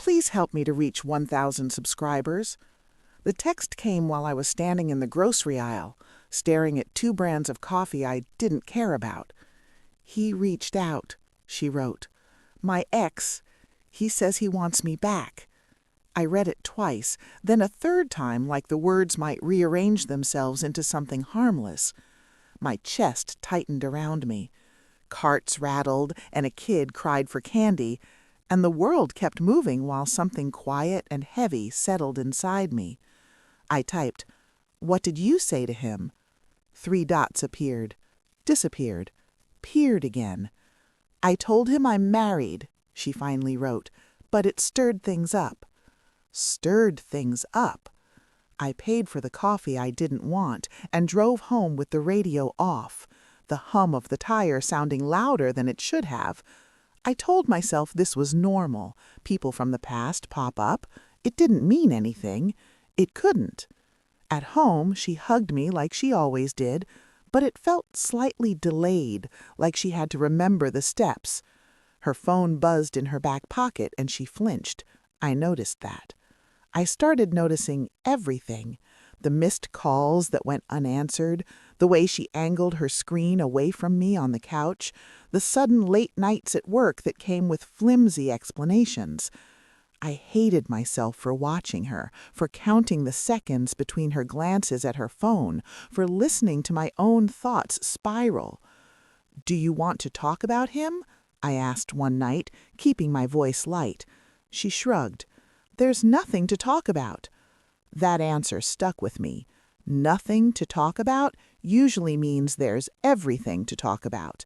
Please help me to reach 1,000 subscribers. The text came while I was standing in the grocery aisle, staring at 2 brands of coffee I didn't care about. "He reached out," she wrote. "My ex, he says he wants me back." I read it twice, then a third time like the words might rearrange themselves into something harmless. My chest tightened around me. Carts rattled and a kid cried for candy, and the world kept moving while something quiet and heavy settled inside me. I typed, "What did you say to him?" 3 dots appeared, disappeared, peered again. "I told him I'm married," she finally wrote, "but it stirred things up." Stirred things up. I paid for the coffee I didn't want and drove home with the radio off, the hum of the tire sounding louder than it should have. I told myself this was normal. People from the past pop up. It didn't mean anything. It couldn't. At home, she hugged me like she always did, but it felt slightly delayed, like she had to remember the steps. Her phone buzzed in her back pocket and she flinched. I noticed that. I started noticing everything. The missed calls that went unanswered, the way she angled her screen away from me on the couch, the sudden late nights at work that came with flimsy explanations. I hated myself for watching her, for counting the seconds between her glances at her phone, for listening to my own thoughts spiral. "Do you want to talk about him?" I asked one night, keeping my voice light. She shrugged. "There's nothing to talk about." That answer stuck with me. Nothing to talk about usually means there's everything to talk about.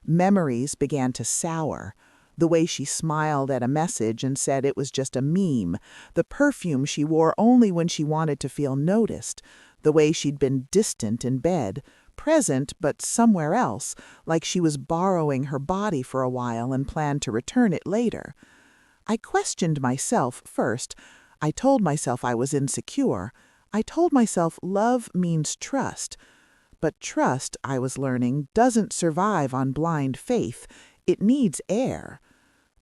Memories began to sour. The way she smiled at a message and said it was just a meme, the perfume she wore only when she wanted to feel noticed, the way she'd been distant in bed, present but somewhere else, like she was borrowing her body for a while and planned to return it later. I questioned myself first. I told myself I was insecure. I told myself love means trust. But trust, I was learning, doesn't survive on blind faith. It needs air.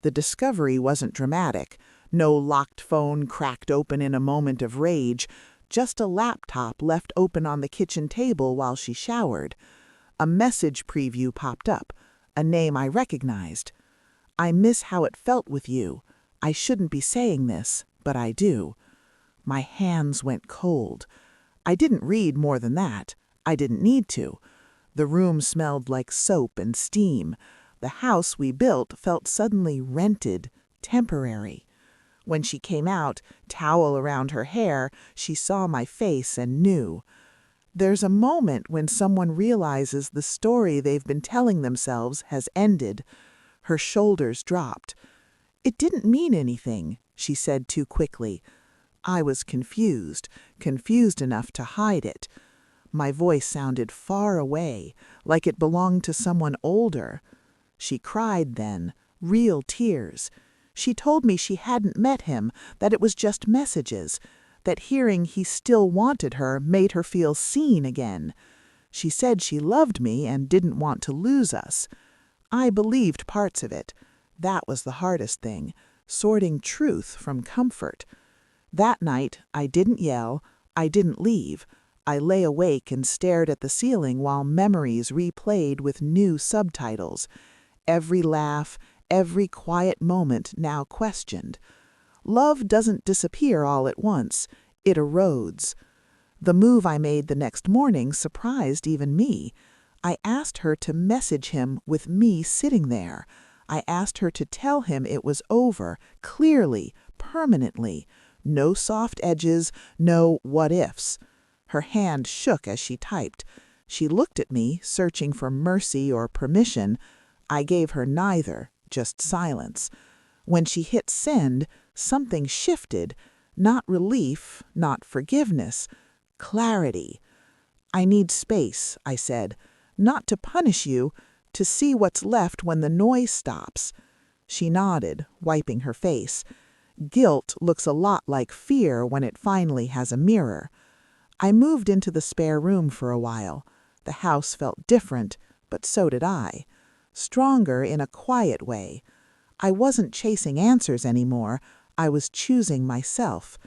The discovery wasn't dramatic. No locked phone cracked open in a moment of rage. Just a laptop left open on the kitchen table while she showered. A message preview popped up, a name I recognized. "I miss how it felt with you. I shouldn't be saying this, but I do." My hands went cold. I didn't read more than that. I didn't need to. The room smelled like soap and steam. The house we built felt suddenly rented, temporary. When she came out, towel around her hair, she saw my face and knew. There's a moment when someone realizes the story they've been telling themselves has ended. Her shoulders dropped. "It didn't mean anything," she said too quickly. I was confused enough to hide it. My voice sounded far away, like it belonged to someone older. She cried then, real tears. She told me she hadn't met him, that it was just messages, that hearing he still wanted her made her feel seen again. She said she loved me and didn't want to lose us. I believed parts of it. That was the hardest thing, sorting truth from comfort. That night, I didn't yell, I didn't leave. I lay awake and stared at the ceiling while memories replayed with new subtitles. Every laugh, every quiet moment now questioned. Love doesn't disappear all at once. It erodes. The move I made the next morning surprised even me. I asked her to message him with me sitting there. I asked her to tell him it was over, clearly, permanently. No soft edges, no what-ifs. Her hand shook as she typed. She looked at me, searching for mercy or permission. I gave her neither, just silence. When she hit send, something shifted. Not relief, not forgiveness. Clarity. "I need space," I said. "Not to punish you, to see what's left when the noise stops." She nodded, wiping her face. Guilt looks a lot like fear when it finally has a mirror. I moved into the spare room for a while. The house felt different, but so did I. Stronger in a quiet way. I wasn't chasing answers anymore. I was choosing myself.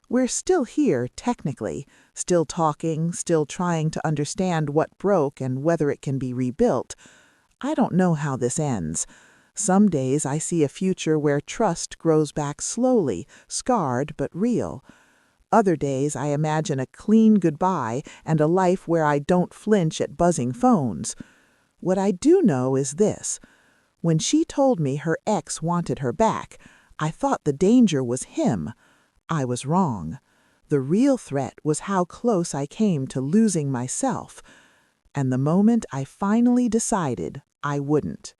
We're still here, technically, still talking, still trying to understand what broke and whether it can be rebuilt. I don't know how this ends. Some days I see a future where trust grows back slowly, scarred but real. Other days I imagine a clean goodbye and a life where I don't flinch at buzzing phones. What I do know is this. When she told me her ex wanted her back, I thought the danger was him. I was wrong. The real threat was how close I came to losing myself. And the moment I finally decided I wouldn't.